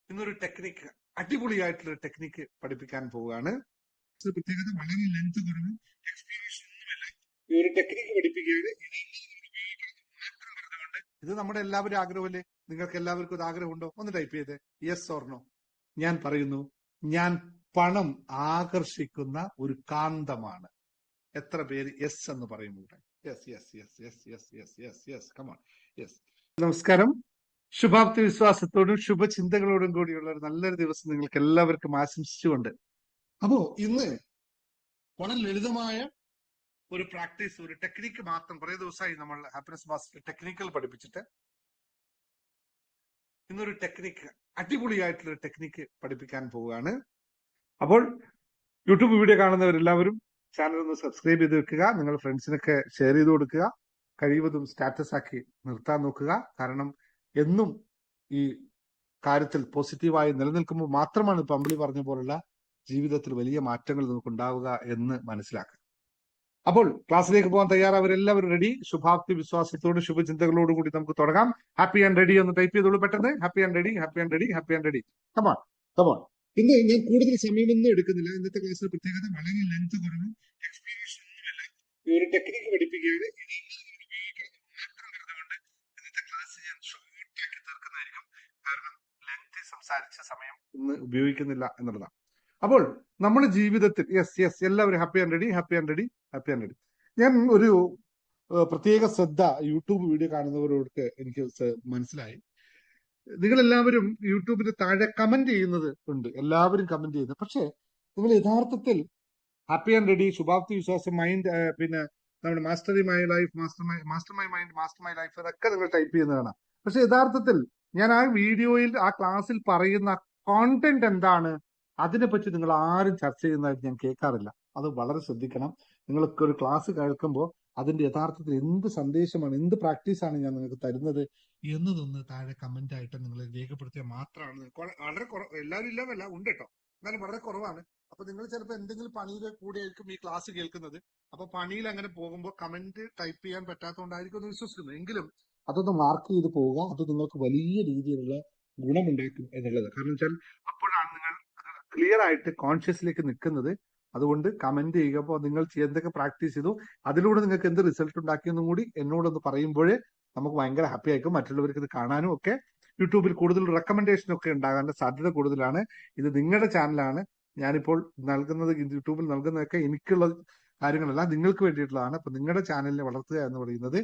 ഇന്നൊരു ടെക്നിക്ക്, അടിപൊളിയായിട്ടുള്ള ടെക്നിക്ക് പഠിപ്പിക്കാൻ പോവുകയാണ്. പ്രത്യേകത വളരെ ലെങ്ത് കുറവും എക്സ്പ്ലനേഷൻ ഒന്നുമില്ല. ഈ ഒരു ടെക്നിക്ക് പഠിപ്പിക്കുകയാണ്. ഇത് നമ്മുടെ എല്ലാവരും ആഗ്രഹമല്ലേ? നിങ്ങൾക്ക് എല്ലാവർക്കും ഇത് ആഗ്രഹമുണ്ടോ? ഒന്ന് ടൈപ്പ് ചെയ്ത് യെസ് ഓർ നോ. ഞാൻ പറയുന്നു, ഞാൻ പണം ആകർഷിക്കുന്ന ഒരു കാന്തമാണ്. എത്ര പേര് യെസ് എന്ന് പറയുമ്പോൾ? Yes yes yes yes yes yes yes yes come on yes. നമസ്കാരം. ശുഭാപ്തി വിശ്വാസത്തോടും ശുഭചിന്തകളോടും കൂടിയുള്ള ഒരു നല്ലൊരു ദിവസം നിങ്ങൾക്ക് എല്ലാവർക്കും ആശംസിച്ചുകൊണ്ട്, അപ്പോ ഇന്ന് വളരെ ലളിതമായ ഒരു പ്രാക്ടീസ്, ഒരു ടെക്നിക്ക് മാത്രം. കുറെ ദിവസമായി നമ്മൾ ഹാപ്പിനെസ് മാസ്റ്റർ ടെക്നിക്കൽ പഠിപ്പിച്ചിട്ട് ഇന്നൊരു ടെക്നിക്ക്, അടിപൊളിയായിട്ടുള്ള ടെക്നിക്ക് പഠിപ്പിക്കാൻ പോവുകയാണ്. അപ്പോൾ യൂട്യൂബ് വീഡിയോ കാണുന്നവരെല്ലാവരും ചാനൽ ഒന്ന് സബ്സ്ക്രൈബ് ചെയ്ത് വെക്കുക. നിങ്ങൾ ഫ്രണ്ട്സിനൊക്കെ ഷെയർ ചെയ്ത് കൊടുക്കുക. കഴിവതും സ്റ്റാറ്റസ് ആക്കി നിർത്താൻ നോക്കുക. കാരണം എന്നും ഈ കാര്യത്തിൽ പോസിറ്റീവായി നിലനിൽക്കുമ്പോൾ മാത്രമാണ് ഇപ്പൊ അമ്പിളി പറഞ്ഞ പോലുള്ള ജീവിതത്തിൽ വലിയ മാറ്റങ്ങൾ നമുക്ക് ഉണ്ടാവുക എന്ന് മനസ്സിലാക്കുക. അപ്പോൾ ക്ലാസ്സിലേക്ക് പോകാൻ തയ്യാറാവരെല്ലാവരും റെഡി? ശുഭാപ്തി വിശ്വാസത്തോട് ശുഭചിന്തകളോടും കൂടി നമുക്ക് തുടങ്ങാം. ഹാപ്പി ആൻഡ് റെഡി എന്ന് ടൈപ്പ് ചെയ്തോളൂ പെട്ടെന്ന്. Happy and ready, happy and ready, happy and ready. Come on come on. ഇന്ന് ഞാൻ കൂടുതൽ സമയമൊന്നും എടുക്കുന്നില്ല. ഇന്നത്തെ ക്ലാസ്സിൽ പ്രത്യേകത വളരെ ലെങ്ത് കുറവും എക്സ്പ്ലനേഷൻ ഒന്നുമില്ല. ഈ ഒരു ടെക്നിക്ക് പഠിപ്പിക്കുകയാണ്. ഇന്നത്തെ ക്ലാസ് ഞാൻ ഷോർട്ടാക്കി തീർക്കുന്നതായിരിക്കും. കാരണം ലെങ്ത് സംസാരിച്ച സമയം ഇന്ന് ഉപയോഗിക്കുന്നില്ല എന്നുള്ളതാണ്. അപ്പോൾ നമ്മുടെ ജീവിതത്തിൽ യെസ് യെസ് എല്ലാവരും happy and ready, happy and ready, happy and ready. ഞാൻ ഒരു പ്രത്യേക ശ്രദ്ധ യൂട്യൂബ് വീഡിയോ കാണുന്നവരോട് എനിക്ക് മനസ്സിലായി. നിങ്ങൾ എല്ലാവരും യൂട്യൂബിന് താഴെ കമന്റ് ചെയ്യുന്നത് ഉണ്ട്, എല്ലാവരും കമന്റ് ചെയ്യുന്നത്. പക്ഷെ നിങ്ങൾ യഥാർത്ഥത്തിൽ ഹാപ്പി ആൻഡ് റെഡി, ശുഭാപ്തി വിശ്വാസം, മൈൻഡ്, പിന്നെ നമ്മുടെ master my life, master my mind, master my life, അതൊക്കെ നിങ്ങൾ ടൈപ്പ് ചെയ്യുന്നതാണ്. പക്ഷെ യഥാർത്ഥത്തിൽ ഞാൻ ആ വീഡിയോയിൽ, ആ ക്ലാസ്സിൽ പറയുന്ന കോണ്ടന്റ് എന്താണ്, അതിനെപ്പറ്റി നിങ്ങൾ ആരും ചർച്ച ചെയ്യുന്നതായിട്ട് ഞാൻ കേൾക്കാറില്ല. അത് വളരെ ശ്രദ്ധിക്കണം. നിങ്ങൾക്ക് ഒരു ക്ലാസ് കേൾക്കുമ്പോൾ അതിന്റെ യഥാർത്ഥത്തിൽ എന്ത് സന്ദേശമാണ്, എന്ത് പ്രാക്ടീസാണ് ഞാൻ നിങ്ങൾക്ക് തരുന്നത് എന്നതൊന്ന് താഴെ കമന്റ് ആയിട്ട് നിങ്ങൾ രേഖപ്പെടുത്തിയാൽ മാത്രമാണ്. വളരെ എല്ലാവരും ഇല്ലാന്നല്ല, ഉണ്ട് കേട്ടോ, എന്നാലും വളരെ കുറവാണ്. അപ്പൊ നിങ്ങൾ ചിലപ്പോൾ എന്തെങ്കിലും പണിയുടെ കൂടെ ആയിരിക്കും ഈ ക്ലാസ് കേൾക്കുന്നത്. അപ്പൊ പണിയിൽ അങ്ങനെ പോകുമ്പോൾ കമന്റ് ടൈപ്പ് ചെയ്യാൻ പറ്റാത്തതുകൊണ്ടായിരിക്കും എന്ന് വിശ്വസിക്കുന്നു. എങ്കിലും അതൊന്ന് മാർക്ക് ചെയ്ത് പോവുക. അത് നിങ്ങൾക്ക് വലിയ രീതിയിലുള്ള ഗുണമുണ്ടാക്കും എന്നുള്ളത്. കാരണം വെച്ചാൽ അപ്പോഴാണ് നിങ്ങൾ ക്ലിയർ ആയിട്ട് കോൺഷ്യസിലേക്ക് നിൽക്കുന്നത്. അതുകൊണ്ട് കമന്റ് ചെയ്യുക. അപ്പോൾ നിങ്ങൾ എന്തൊക്കെ പ്രാക്ടീസ് ചെയ്തു, അതിലൂടെ നിങ്ങൾക്ക് എന്ത് റിസൾട്ട് ഉണ്ടാക്കിയെന്നും കൂടി എന്നോടൊന്ന് പറയുമ്പോഴേ നമുക്ക് ഭയങ്കര ഹാപ്പി ആയിരിക്കും. മറ്റുള്ളവർക്ക് ഇത് കാണാനും ഒക്കെ യൂട്യൂബിൽ കൂടുതൽ റെക്കമെൻഡേഷൻ ഒക്കെ ഉണ്ടാകാനുള്ള സാധ്യത കൂടുതലാണ്. ഇത് നിങ്ങളുടെ ചാനലാണ്. ഞാനിപ്പോൾ നൽകുന്നത്, യൂട്യൂബിൽ നൽകുന്നതൊക്കെ എനിക്കുള്ള കാര്യങ്ങളല്ല, നിങ്ങൾക്ക് വേണ്ടിയിട്ടുള്ളതാണ്. അപ്പൊ നിങ്ങളുടെ ചാനലിനെ വളർത്തുക എന്ന് പറയുന്നത്,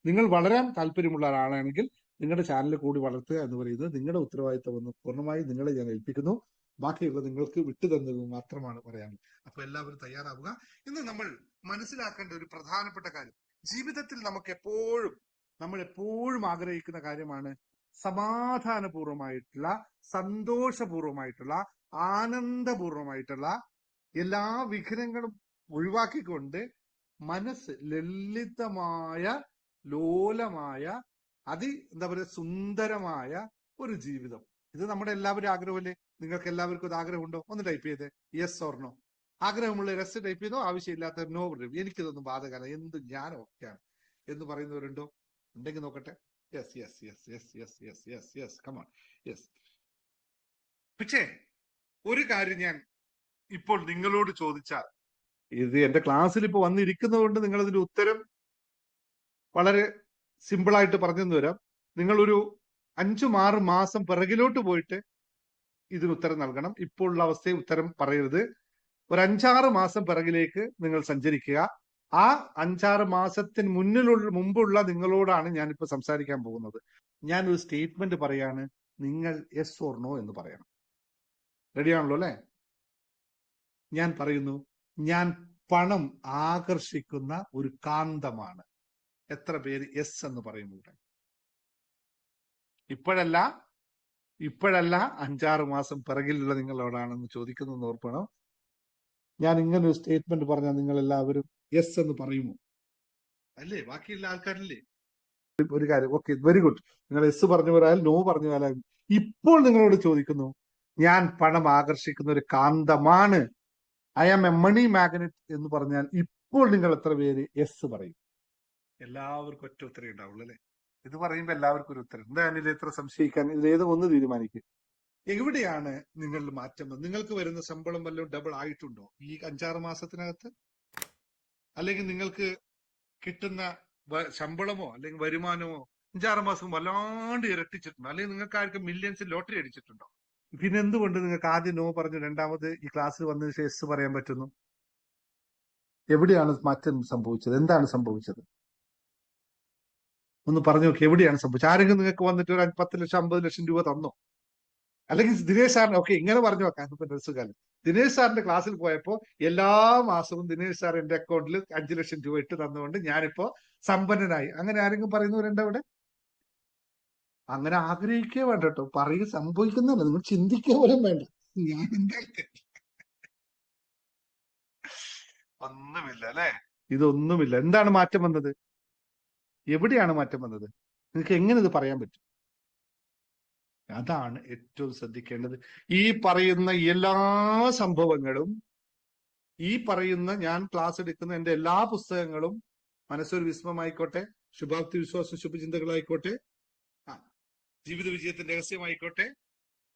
നിങ്ങൾ വളരാൻ താല്പര്യമുള്ള ഒരാളാണെങ്കിൽ നിങ്ങളുടെ ചാനൽ കൂടി വളർത്തുക എന്ന് പറയുന്നത് നിങ്ങളുടെ ഉത്തരവാദിത്തം എന്ന് പൂർണ്ണമായി നിങ്ങളെ ഞാൻ ഏൽപ്പിക്കുന്നു. ബാക്കിയുള്ളത് നിങ്ങൾക്ക് വിട്ടു തന്നത് മാത്രമാണ് പറയാനുള്ളത്. അപ്പൊ എല്ലാവരും തയ്യാറാവുക. ഇന്ന് നമ്മൾ മനസ്സിലാക്കേണ്ട ഒരു പ്രധാനപ്പെട്ട കാര്യം, ജീവിതത്തിൽ നമ്മൾ എപ്പോഴും ആഗ്രഹിക്കുന്ന കാര്യമാണ് സമാധാനപൂർവമായിട്ടുള്ള, സന്തോഷപൂർവമായിട്ടുള്ള, ആനന്ദപൂർവമായിട്ടുള്ള, എല്ലാ വിഘ്നങ്ങളും ഒഴിവാക്കിക്കൊണ്ട് മനസ്സ് ലളിതമായ, ലോലമായ, എന്താ പറയുക, സുന്ദരമായ ഒരു ജീവിതം. ഇത് നമ്മുടെ എല്ലാവരും ആഗ്രഹമല്ലേ? നിങ്ങൾക്ക് എല്ലാവർക്കും ഇത് ആഗ്രഹമുണ്ടോ? ഒന്ന് ടൈപ്പ് ചെയ്ത് യെസ് ഓർ നോ. ആഗ്രഹമുള്ള യെസ് ടൈപ്പ് ചെയ്തോ, ആവശ്യമില്ലാത്ത നോ. എനിക്കിതൊന്നും ബാധകമല്ല, എന്ത് ഞാനും ഒക്കെയാണ് എന്ന് പറയുന്നവരുണ്ടോ? ഉണ്ടെങ്കിൽ നോക്കട്ടെ. Yes yes yes yes yes yes yes yes come on yes. പക്ഷേ ഒരു കാര്യം ഞാൻ ഇപ്പോൾ നിങ്ങളോട് ചോദിച്ചാൽ, ഇത് എന്റെ ക്ലാസ്സിൽ ഇപ്പൊ വന്നിരിക്കുന്നത് കൊണ്ട് നിങ്ങൾ അതിന്റെ ഉത്തരം വളരെ സിമ്പിളായിട്ട് പറഞ്ഞു വരാം. നിങ്ങളൊരു 5-6 മാസം പിറകിലോട്ട് പോയിട്ട് ഇതിന് ഉത്തരം നൽകണം. ഇപ്പോൾ ഉള്ള അവസ്ഥയിൽ ഉത്തരം പറയരുത്. ഒരു 5-6 മാസം പിറകിലേക്ക് നിങ്ങൾ സഞ്ചരിക്കുക. ആ 5-6 മാസത്തിന് മുമ്പുള്ള നിങ്ങളോടാണ് ഞാനിപ്പോ സംസാരിക്കാൻ പോകുന്നത്. ഞാൻ ഒരു സ്റ്റേറ്റ്മെന്റ് പറയാണ്, നിങ്ങൾ യെസ് ഓർ നോ എന്ന് പറയണം. റെഡിയാണല്ലോ അല്ലെ? ഞാൻ പറയുന്നു, ഞാൻ പണം ആകർഷിക്കുന്ന ഒരു കാന്തമാണ്. എത്ര പേര് യെസ് എന്ന് പറയുന്നുണ്ട്? ഇപ്പോഴല്ല 5-6 മാസം പിറകിലുള്ള നിങ്ങളോടാണെന്ന് ചോദിക്കുന്നത് ഓർക്കണം. ഞാൻ ഇങ്ങനെ ഒരു സ്റ്റേറ്റ്മെന്റ് പറഞ്ഞാൽ നിങ്ങൾ എല്ലാവരും യെസ് എന്ന് പറയുമോ? അല്ലേ? ബാക്കിയുള്ള ആൾക്കാരില്ലേ? ഒരു കാര്യം, ഓക്കെ, വെരി ഗുഡ്. നിങ്ങൾ യെസ് പറഞ്ഞവരായാലും നോ പറഞ്ഞവരായാലും ഇപ്പോൾ നിങ്ങളോട് ചോദിക്കുന്നു, ഞാൻ പണം ആകർഷിക്കുന്ന ഒരു കാന്തമാണ്, I am a money magnet എന്ന് പറഞ്ഞാൽ ഇപ്പോൾ നിങ്ങൾ എത്ര പേര് യെസ് പറയും? എല്ലാവർക്കും ഒറ്റ ഉത്തരേ ഉണ്ടാവുള്ളൂ അല്ലെ? ഇത് പറയുമ്പോൾ എല്ലാവർക്കും ഒരു ഉത്തരം. എന്താ ഇതിൽ എത്ര സംശയിക്കാൻ? ഇതിലേത് ഒന്ന് തീരുമാനിക്കും. എവിടെയാണ് നിങ്ങളിൽ മാറ്റം വന്നത്? നിങ്ങൾക്ക് വരുന്ന ശമ്പളം വല്ലതും ഡബിൾ ആയിട്ടുണ്ടോ ഈ 5-6 മാസത്തിനകത്ത്? അല്ലെങ്കിൽ നിങ്ങൾക്ക് കിട്ടുന്ന ശമ്പളമോ അല്ലെങ്കിൽ വരുമാനമോ 5-6 മാസം വല്ലാണ്ട് ഇരട്ടിച്ചിട്ടുണ്ടോ? അല്ലെങ്കിൽ നിങ്ങൾക്ക് ആർക്കും മില്യൺസ് ലോട്ടറി അടിച്ചിട്ടുണ്ടോ? പിന്നെ എന്തുകൊണ്ട് നിങ്ങൾക്ക് ആദ്യം നോ പറഞ്ഞു രണ്ടാമത് ഈ ക്ലാസ്സിൽ വന്നതിന് ശേഷം yes പറയാൻ പറ്റുന്നു? എവിടെയാണ് മാറ്റം സംഭവിച്ചത്? എന്താണ് സംഭവിച്ചത്? ഒന്ന് പറഞ്ഞു നോക്കി, എവിടെയാണ് സംഭവിച്ചത്? ആരെങ്കിലും നിങ്ങൾക്ക് വന്നിട്ട് ഒരു 10 ലക്ഷം 50 ലക്ഷം രൂപ തന്നോ? അല്ലെങ്കിൽ ദിനേശ് സാറിന് ഓക്കെ ഇങ്ങനെ പറഞ്ഞു നോക്കാം. ഇപ്പൊ നഴ്സുകാരൻ ദിനേശ് സാറിന്റെ ക്ലാസ്സിൽ പോയപ്പോ എല്ലാ മാസവും ദിനേശ് സാർ എന്റെ അക്കൗണ്ടിൽ 5 ലക്ഷം രൂപ ഇട്ട് തന്നുകൊണ്ട് ഞാനിപ്പോ സമ്പന്നനായി. അങ്ങനെ ആരെങ്കിലും പറയുന്നവരുണ്ടോ ഇവിടെ? അങ്ങനെ ആഗ്രഹിക്കേ വേണ്ട കേട്ടോ, പറയുക സംഭവിക്കുന്നല്ല. നിങ്ങൾ ചിന്തിക്കുക പോലും വേണ്ട. ഞാൻ എന്താ ഒന്നുമില്ല അല്ലെ? ഇതൊന്നുമില്ല. എന്താണ് മാറ്റം വന്നത്? എവിടെയാണ് മാറ്റം വന്നത്? നിങ്ങൾക്ക് എങ്ങനെ ഇത് പറയാൻ പറ്റും? അതാണ് ഏറ്റവും ശ്രദ്ധിക്കേണ്ടത്. ഈ പറയുന്ന എല്ലാ സംഭവങ്ങളും, ഈ പറയുന്ന ഞാൻ ക്ലാസ് എടുക്കുന്ന എന്റെ എല്ലാ പുസ്തകങ്ങളും, മനസ്സൊരു വിസ്മമായിക്കോട്ടെ, ശുഭാപ്തി വിശ്വാസ ശുഭചിന്തകളായിക്കോട്ടെ, ജീവിത വിജയത്തിന്റെ രഹസ്യമായിക്കോട്ടെ,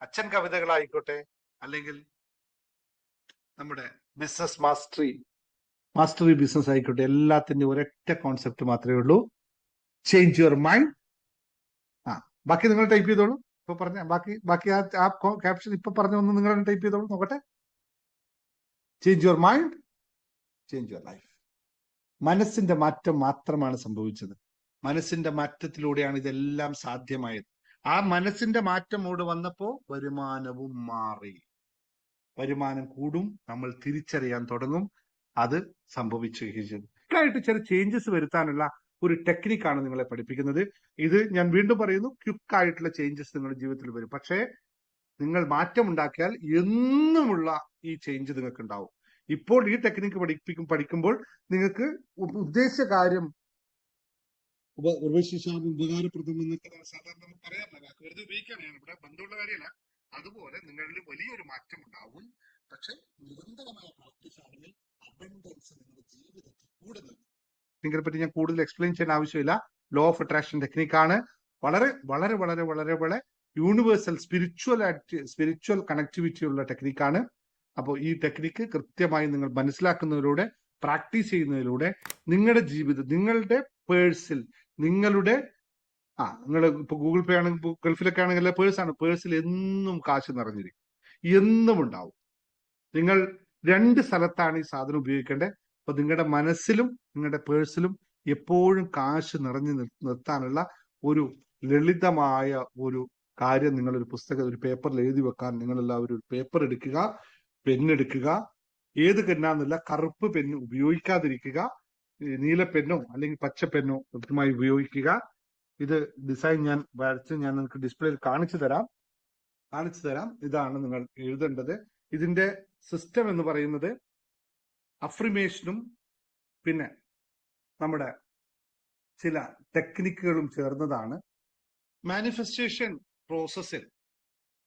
അച്ഛൻ കവിതകളായിക്കോട്ടെ, അല്ലെങ്കിൽ നമ്മുടെ ബിസിനസ് മാസ്റ്ററി ബിസിനസ് ആയിക്കോട്ടെ, എല്ലാത്തിന്റെ ഒരൊറ്റ കോൺസെപ്റ്റ് മാത്രമേ ഉള്ളൂ: ചേഞ്ച് യുവർ മൈൻഡ്. ബാക്കി നിങ്ങൾ ടൈപ്പ് ചെയ്തോളൂ. ഇപ്പൊ പറഞ്ഞ ബാക്കി ആ ക്യാപ്ഷൻ ഇപ്പൊ പറഞ്ഞ ഒന്ന് നിങ്ങൾ ടൈപ്പ് ചെയ്തോളൂ, നോക്കട്ടെ. Change your mind, change your life. മനസ്സിന്റെ മാറ്റം മാത്രമാണ് സംഭവിച്ചത്. മനസ്സിന്റെ മാറ്റത്തിലൂടെയാണ് ഇതെല്ലാം സാധ്യമായത്. ആ മനസ്സിന്റെ മാറ്റം ഇവിടെ വന്നപ്പോ വരുമാനവും മാറി. വരുമാനം കൂടും, നമ്മൾ തിരിച്ചറിയാൻ തുടങ്ങും. അത് സംഭവിച്ചു ചില ചേഞ്ചസ് വരുത്താനുള്ള ഒരു ടെക്നിക്കാണ് നിങ്ങളെ പഠിപ്പിക്കുന്നത്. ഇത് ഞാൻ വീണ്ടും പറയുന്നു, ക്വിക്കായിട്ടുള്ള ചേഞ്ചസ് നിങ്ങളുടെ ജീവിതത്തിൽ വരും. പക്ഷേ നിങ്ങൾ മാറ്റം ഉണ്ടാക്കിയാൽ എന്നുമുള്ള ഈ ചേഞ്ച് നിങ്ങൾക്ക് ഉണ്ടാവും. ഇപ്പോൾ ഈ ടെക്നിക്ക് പഠിക്കുമ്പോൾ നിങ്ങൾക്ക് ഉദ്ദേശിച്ച കാര്യം ഉപകാരപ്രദം എന്നൊക്കെ സാധാരണ നമുക്ക് പറയാൻ പറ്റില്ല, വെറുതെ ഉപയോഗിക്കാനാണ് ഇവിടെ ബന്ധമുള്ള കാര്യമല്ല. അതുപോലെ നിങ്ങളിൽ വലിയൊരു മാറ്റം ഉണ്ടാവും. പക്ഷെ നിരന്തരമായ പ്രാക്ടീസ് ആണെങ്കിൽ അബണ്ടൻസ് നിങ്ങളുടെ ജീവിതത്തിൽ കൂടെ നിൽക്കും. ഇതിനെ പറ്റി ഞാൻ കൂടുതൽ എക്സ്പ്ലെയിൻ ചെയ്യേണ്ട ആവശ്യമില്ല. ലോ ഓഫ് അട്രാക്ഷൻ ടെക്നിക്കാണ്. വളരെ വളരെ വളരെ വളരെ വളരെ യൂണിവേഴ്സൽ സ്പിരിച്വൽ കണക്ടിവിറ്റി ഉള്ള ടെക്നിക്കാണ്. അപ്പോൾ ഈ ടെക്നിക്ക് കൃത്യമായി നിങ്ങൾ മനസ്സിലാക്കുന്നതിലൂടെ, പ്രാക്ടീസ് ചെയ്യുന്നതിലൂടെ നിങ്ങളുടെ ജീവിതം, നിങ്ങളുടെ പേഴ്സിൽ, നിങ്ങളുടെ നിങ്ങൾ ഇപ്പൊ ഗൂഗിൾ പേ ആണെങ്കിൽ, ഗൾഫിലൊക്കെ ആണെങ്കിൽ പേഴ്സാണ്, പേഴ്സിൽ എന്നും കാശ് നിറഞ്ഞിരിക്കും, എന്നും ഉണ്ടാവും. നിങ്ങൾ 2 സ്ഥലത്താണ് ഈ സാധനം ഉപയോഗിക്കേണ്ടത്. അപ്പൊ നിങ്ങളുടെ മനസ്സിലും നിങ്ങളുടെ പേഴ്സിലും എപ്പോഴും കാശ് നിറഞ്ഞു നിർത്താനുള്ള ഒരു ലളിതമായ ഒരു കാര്യം, നിങ്ങളൊരു പുസ്തകം, ഒരു പേപ്പറിൽ എഴുതി വെക്കാൻ നിങ്ങളെല്ലാവരും ഒരു പേപ്പർ എടുക്കുക, പെന്നെടുക്കുക. ഏത് പെന്നാന്നില്ല, കറുപ്പ് പെന്ന് ഉപയോഗിക്കാതിരിക്കുക. നീല പെന്നോ അല്ലെങ്കിൽ പച്ച പെന്നോ കൃത്യമായി ഉപയോഗിക്കുക. ഇത് ഡിസൈൻ ഞാൻ വരച്ച് ഞാൻ നിങ്ങൾക്ക് ഡിസ്പ്ലേയിൽ കാണിച്ചു തരാം. ഇതാണ് നിങ്ങൾ എഴുതേണ്ടത്. ഇതിന്റെ സിസ്റ്റം എന്ന് പറയുന്നത് അഫ്രിമേഷനും പിന്നെ നമ്മുടെ ചില ടെക്നിക്കുകളും ചേർന്നതാണ്. മാനിഫെസ്റ്റേഷൻ പ്രോസസ്സിൽ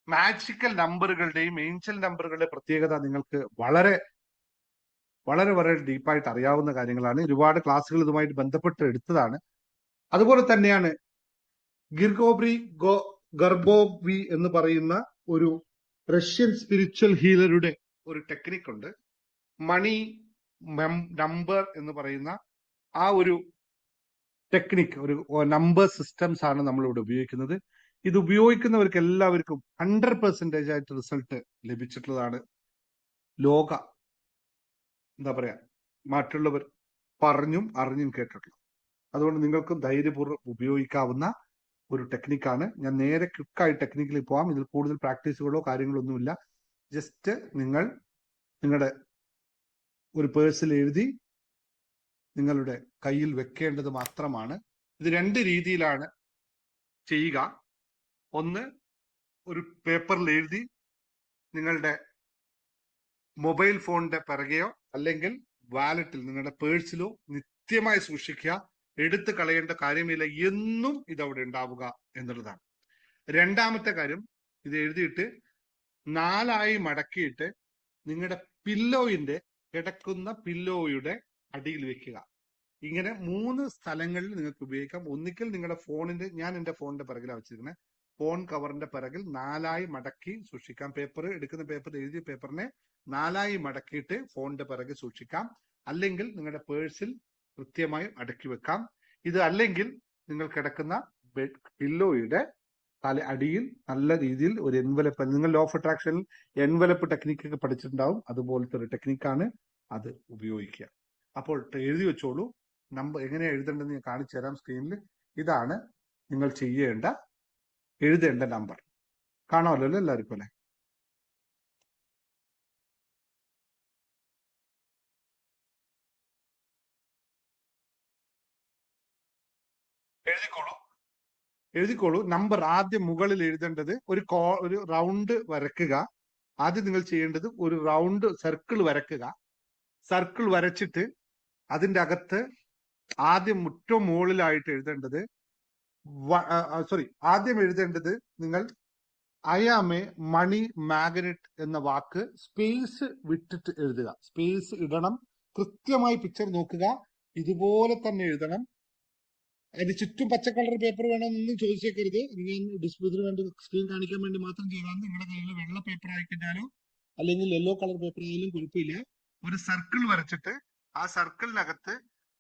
മാജിക്കൽ നമ്പറുകളുടെയും ഏഞ്ചൽ നമ്പറുകളുടെ പ്രത്യേകത നിങ്ങൾക്ക് വളരെ വളരെ വളരെ ഡീപ്പായിട്ട് അറിയാവുന്ന കാര്യങ്ങളാണ്. ഒരുപാട് ക്ലാസ്സുകൾ ഇതുമായിട്ട് ബന്ധപ്പെട്ട് എടുത്തതാണ്. അതുപോലെ തന്നെയാണ് ഗർബോവി എന്ന് പറയുന്ന ഒരു റഷ്യൻ സ്പിരിച്വൽ ഹീലറുടെ ഒരു ടെക്നിക് ഉണ്ട്. മണി നമ്പർ എന്ന് പറയുന്ന ആ ഒരു ടെക്നിക്, ഒരു നമ്പർ സിസ്റ്റംസ് ആണ് നമ്മൾ ഇവിടെ ഉപയോഗിക്കുന്നത്. ഇത് ഉപയോഗിക്കുന്നവർക്ക് എല്ലാവർക്കും 100% ആയിട്ട് റിസൾട്ട് ലഭിച്ചിട്ടുള്ളതാണ്. എന്താ പറയാ, മറ്റുള്ളവർ പറഞ്ഞും അറിഞ്ഞും കേട്ടിട്ടുള്ളത്. അതുകൊണ്ട് നിങ്ങൾക്കും ധൈര്യപൂർവ്വം ഉപയോഗിക്കാവുന്ന ഒരു ടെക്നിക്കാണ്. ഞാൻ നേരെ ക്വിക്കായി ടെക്നിക്കിൽ പോവാം. ഇതിൽ കൂടുതൽ പ്രാക്ടീസുകളോ കാര്യങ്ങളോ ഒന്നുമില്ല. ജസ്റ്റ് നിങ്ങൾ നിങ്ങളുടെ ഒരു പേഴ്സിൽ എഴുതി നിങ്ങളുടെ കയ്യിൽ വെക്കേണ്ടത് മാത്രമാണ്. ഇത് 2 രീതിയിലാണ് ചെയ്യുക. ഒന്ന്, ഒരു പേപ്പറിൽ എഴുതി നിങ്ങളുടെ മൊബൈൽ ഫോണിന്റെ പിറകെയോ അല്ലെങ്കിൽ വാലറ്റിൽ, നിങ്ങളുടെ പേഴ്സിലോ നിത്യമായി സൂക്ഷിക്കുക. എടുത്തു കളയേണ്ട കാര്യമില്ല, എന്നും ഇതവിടെ ഉണ്ടാവുക എന്നുള്ളതാണ്. രണ്ടാമത്തെ കാര്യം, ഇത് എഴുതിയിട്ട് 4 മടക്കിയിട്ട് നിങ്ങളുടെ കിടക്കുന്ന പില്ലോയുടെ അടിയിൽ വെക്കുക. ഇങ്ങനെ 3 സ്ഥലങ്ങളിൽ നിങ്ങൾക്ക് ഉപയോഗിക്കാം. ഒന്നിക്കൽ നിങ്ങളുടെ ഫോണിന്റെ, ഞാൻ എന്റെ ഫോണിന്റെ പിറകിലാണ് വെച്ചിരിക്കുന്നത്, ഫോൺ കവറിന്റെ പിറകിൽ 4ആയി മടക്കി സൂക്ഷിക്കാം. എടുക്കുന്ന പേപ്പർ, എഴുതിയ പേപ്പറിനെ 4ആയി മടക്കിയിട്ട് ഫോണിന്റെ പിറകിൽ സൂക്ഷിക്കാം. അല്ലെങ്കിൽ നിങ്ങളുടെ പേഴ്സിൽ കൃത്യമായി അടക്കി വെക്കാം. ഇത് അല്ലെങ്കിൽ നിങ്ങൾ കിടക്കുന്ന പില്ലോയുടെ അടിയിൽ നല്ല രീതിയിൽ ഒരു എൻവലപ്പ്, നിങ്ങൾ ലോ ഓഫ് അട്രാക്ഷനിൽ എൻവലപ്പ് ടെക്നിക്കൊക്കെ പഠിച്ചിട്ടുണ്ടാവും, അതുപോലത്തെ ഒരു ടെക്നിക്കാണ് അത് ഉപയോഗിക്കുക. അപ്പോൾ എഴുതി വെച്ചോളൂ. നമ്പർ എങ്ങനെയാ എഴുതേണ്ടതെന്ന് ഞാൻ കാണിച്ചു തരാം സ്ക്രീനിൽ. ഇതാണ് നിങ്ങൾ എഴുതേണ്ട നമ്പർ. കാണാമല്ലോ എല്ലാവർക്കും അല്ലെ? എഴുതിക്കോളൂ. നമ്പർ ആദ്യം മുകളിൽ എഴുതേണ്ടത് ഒരു റൗണ്ട് വരക്കുക. ആദ്യം നിങ്ങൾ ചെയ്യേണ്ടത് ഒരു റൗണ്ട് സർക്കിൾ വരക്കുക. സർക്കിൾ വരച്ചിട്ട് അതിന്റെ അകത്ത് ആദ്യം ഏറ്റവും മുകളിലായിട്ട് എഴുതേണ്ടത് ആദ്യം എഴുതേണ്ടത് നിങ്ങൾ I am a money magnet എന്ന വാക്ക് സ്പേസ് വിട്ടിട്ട് എഴുതുക. സ്പേസ് ഇടണം. കൃത്യമായി പിക്ചർ നോക്കുക. ഇതുപോലെ തന്നെ എഴുതണം. അതിന് ചുറ്റും പച്ച കളർ പേപ്പർ വേണമെന്നൊന്നും ചോദിച്ചേക്കരുത്. ഞാൻ ഡിസ്പ്ലേന് വേണ്ടി സ്ക്രീൻ കാണിക്കാൻ വേണ്ടി മാത്രം ചെയ്താണ്. നിങ്ങളുടെ കയ്യിൽ വെള്ള പേപ്പർ ആയിക്കഴിഞ്ഞാലോ അല്ലെങ്കിൽ യെല്ലോ കളർ പേപ്പർ ആയാലും കുഴപ്പമില്ല. ഒരു സർക്കിൾ വരച്ചിട്ട് ആ സർക്കിളിനകത്ത്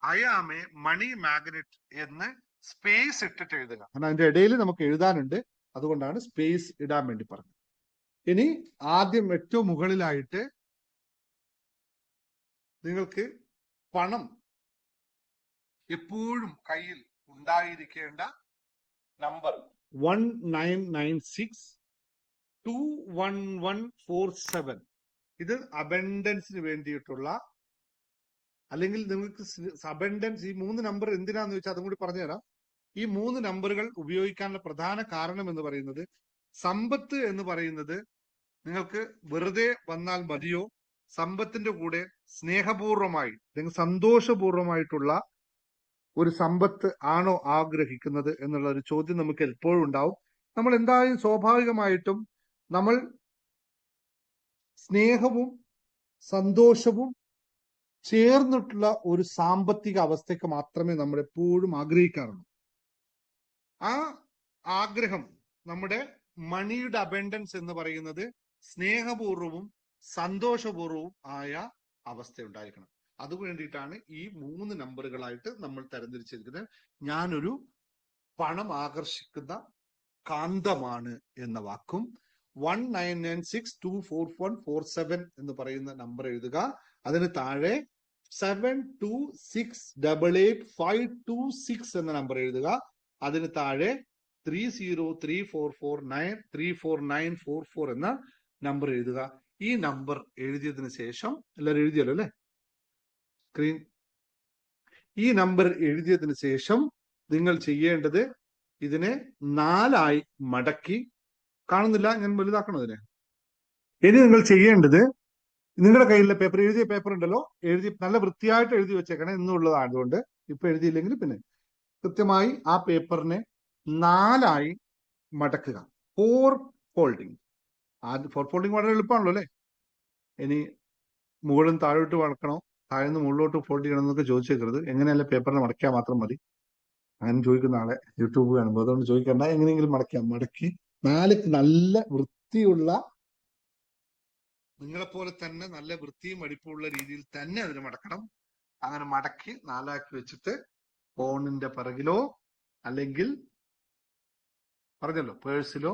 I am a money magnet എന്ന് സ്പേസ് ഇട്ടിട്ട് എഴുതുക. കാരണം അതിന്റെ ഇടയിൽ നമുക്ക് എഴുതാനുണ്ട്, അതുകൊണ്ടാണ് സ്പേസ് ഇടാൻ വേണ്ടി പറഞ്ഞത്. ഇനി ആദ്യം ഏറ്റവും മുകളിലായിട്ട് നിങ്ങൾക്ക് പണം എപ്പോഴും കയ്യിൽ ഉണ്ടായിരിക്കേണ്ട നമ്പർ 1996-21147. ഇത് അബൻഡൻസിന് വേണ്ടിയിട്ടുള്ള, അല്ലെങ്കിൽ നിങ്ങൾക്ക് അബൻഡൻസ്, ഈ 3 നമ്പർ എന്തിനാന്ന് വെച്ചാൽ അതും കൂടി പറഞ്ഞുതരാം. ഈ 3 നമ്പറുകൾ ഉപയോഗിക്കാനുള്ള പ്രധാന കാരണം എന്ന് പറയുന്നത്, സമ്പത്ത് എന്ന് പറയുന്നത് നിങ്ങൾക്ക് വെറുതെ വന്നാൽ മതിയോ, സമ്പത്തിന്റെ കൂടെ സ്നേഹപൂർവമായി അല്ലെങ്കിൽ സന്തോഷപൂർവമായിട്ടുള്ള ഒരു സമ്പത്ത് ആണോ ആഗ്രഹിക്കുന്നത് എന്നുള്ള ഒരു ചോദ്യം നമുക്ക് എപ്പോഴും ഉണ്ടാവും. നമ്മൾ എന്തായാലും സ്വാഭാവികമായിട്ടും നമ്മൾ സ്നേഹവും സന്തോഷവും ചേർന്നിട്ടുള്ള ഒരു സാമ്പത്തിക അവസ്ഥയ്ക്ക് മാത്രമേ നമ്മൾ എപ്പോഴും ആഗ്രഹിക്കാറുള്ളൂ. ആ ആഗ്രഹം, നമ്മുടെ മണിയുടെ അബൻഡൻസ് എന്ന് പറയുന്നത് സ്നേഹപൂർവവും സന്തോഷപൂർവവും ആയ അവസ്ഥ ഉണ്ടായിരിക്കണം. അതുവേണ്ടിയിട്ടാണ് ഈ 3 നമ്പറുകളായിട്ട് നമ്മൾ തരംതിരിച്ചിരിക്കുന്നത്. ഞാനൊരു പണം ആകർഷിക്കുന്ന കാന്തമാണ് എന്ന വാക്കും 1996-24147 എന്ന് പറയുന്ന നമ്പർ എഴുതുക. അതിന് താഴെ 72688526 എന്ന നമ്പർ എഴുതുക. അതിന് താഴെ 3034493444 എന്ന നമ്പർ എഴുതുക. ഈ നമ്പർ എഴുതിയതിനു ശേഷം, എല്ലാവരും എഴുതിയല്ലോ അല്ലെ? സ്ക്രീൻ. ഈ നമ്പർ എഴുതിയതിനു ശേഷം നിങ്ങൾ ചെയ്യേണ്ടത് ഇതിനെ 4ആയി മടക്കി, കാണുന്നില്ല, ഞാൻ വലുതാക്കണം ഇതിനെ. ഇനി നിങ്ങൾ ചെയ്യേണ്ടത്, നിങ്ങളുടെ കയ്യിലെ പേപ്പർ, എഴുതിയ പേപ്പർ ഉണ്ടല്ലോ, നല്ല വൃത്തിയായിട്ട് എഴുതി വെച്ചേക്കണം എന്നുള്ളതായതുകൊണ്ട്. ഇപ്പൊ എഴുതിയില്ലെങ്കിൽ പിന്നെ കൃത്യമായി ആ പേപ്പറിനെ 4ആയി മടക്കുക. 4 ഫോൾഡിങ്. ആദ്യം 4 ഫോൾഡിങ് വളരെ എളുപ്പമാണല്ലോ അല്ലെ? ഇനി മുകളിൽ താഴോട്ട് മടക്കണോ, താഴ്ന്ന് മുകളിലോട്ട് ഫോൾഡ് ചെയ്യണം എന്നൊക്കെ ചോദിച്ചേക്കരുത്. എങ്ങനെയല്ല പേപ്പറിനെ മടക്കിയാൽ മാത്രം മതി. അങ്ങനെ ചോദിക്കുന്ന ആളെ യൂട്യൂബ് കാണുമ്പോൾ, അതുകൊണ്ട് ചോദിക്കണ്ട. എങ്ങനെയെങ്കിലും മടക്കി 4 നല്ല വൃത്തിയുള്ള, നിങ്ങളെപ്പോലെ തന്നെ നല്ല വൃത്തിയും വെടിപ്പുള്ള രീതിയിൽ തന്നെ അതിന് മടക്കണം. അങ്ങനെ മടക്കി 4ആക്കി വെച്ചിട്ട് ഫോണിന്റെ പിറകിലോ അല്ലെങ്കിൽ പറഞ്ഞല്ലോ പേഴ്സിലോ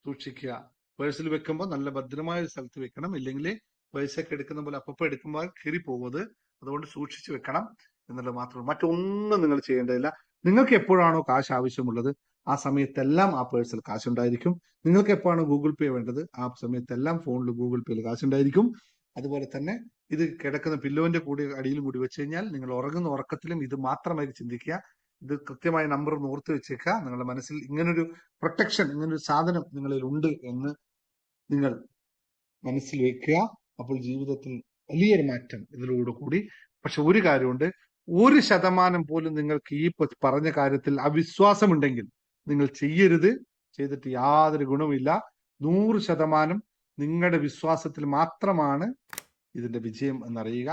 സൂക്ഷിക്കുക. പേഴ്സിൽ വെക്കുമ്പോൾ നല്ല ഭദ്രമായ ഒരു സ്ഥലത്ത് വെക്കണം. ഇല്ലെങ്കിൽ പേഴ്സൊക്കെ എടുക്കുന്ന പോലെ അപ്പപ്പോ എടുക്കുമ്പോൾ കീറി പോകുന്നത്. അതുകൊണ്ട് സൂക്ഷിച്ചു വെക്കണം എന്നുള്ളത് മാത്രമേ. മറ്റൊന്നും നിങ്ങൾ ചെയ്യേണ്ടതില്ല. നിങ്ങൾക്ക് എപ്പോഴാണോ കാശ് ആവശ്യമുള്ളത് ആ സമയത്തെല്ലാം ആ പേഴ്സിൽ കാശുണ്ടായിരിക്കും. നിങ്ങൾക്ക് എപ്പോഴാണ് ഗൂഗിൾ പേ വേണ്ടത് ആ സമയത്തെല്ലാം ഫോണിൽ ഗൂഗിൾ പേയിൽ കാശുണ്ടായിരിക്കും. അതുപോലെ തന്നെ ഇത് കിടക്കുന്ന പില്ലോന്റെ കൂടി അടിയിലും കൂടി വെച്ച് കഴിഞ്ഞാൽ നിങ്ങൾ ഉറങ്ങുന്ന ഉറക്കത്തിലും ഇത് മാത്രമായി ചിന്തിക്കുക. ഇത് കൃത്യമായ നമ്പർ ഒന്ന് ഓർത്ത് വെച്ചേക്കുക. നിങ്ങളുടെ മനസ്സിൽ ഇങ്ങനൊരു പ്രൊട്ടക്ഷൻ, ഇങ്ങനൊരു സാധനം നിങ്ങളിൽ ഉണ്ട് എന്ന് നിങ്ങൾ മനസ്സിൽ വെക്കുക. അപ്പോൾ ജീവിതത്തിൽ വലിയൊരു മാറ്റം ഇതിലൂടെ കൂടി. പക്ഷെ ഒരു കാര്യമുണ്ട്, 1% പോലും നിങ്ങൾക്ക് ഈ പറഞ്ഞ കാര്യത്തിൽ അവിശ്വാസമുണ്ടെങ്കിൽ നിങ്ങൾ ചെയ്യരുത്. ചെയ്തിട്ട് യാതൊരു ഗുണവുമില്ല. 100% നിങ്ങളുടെ വിശ്വാസത്തിൽ മാത്രമാണ് ഇതിന്റെ വിജയം എന്നറിയുക.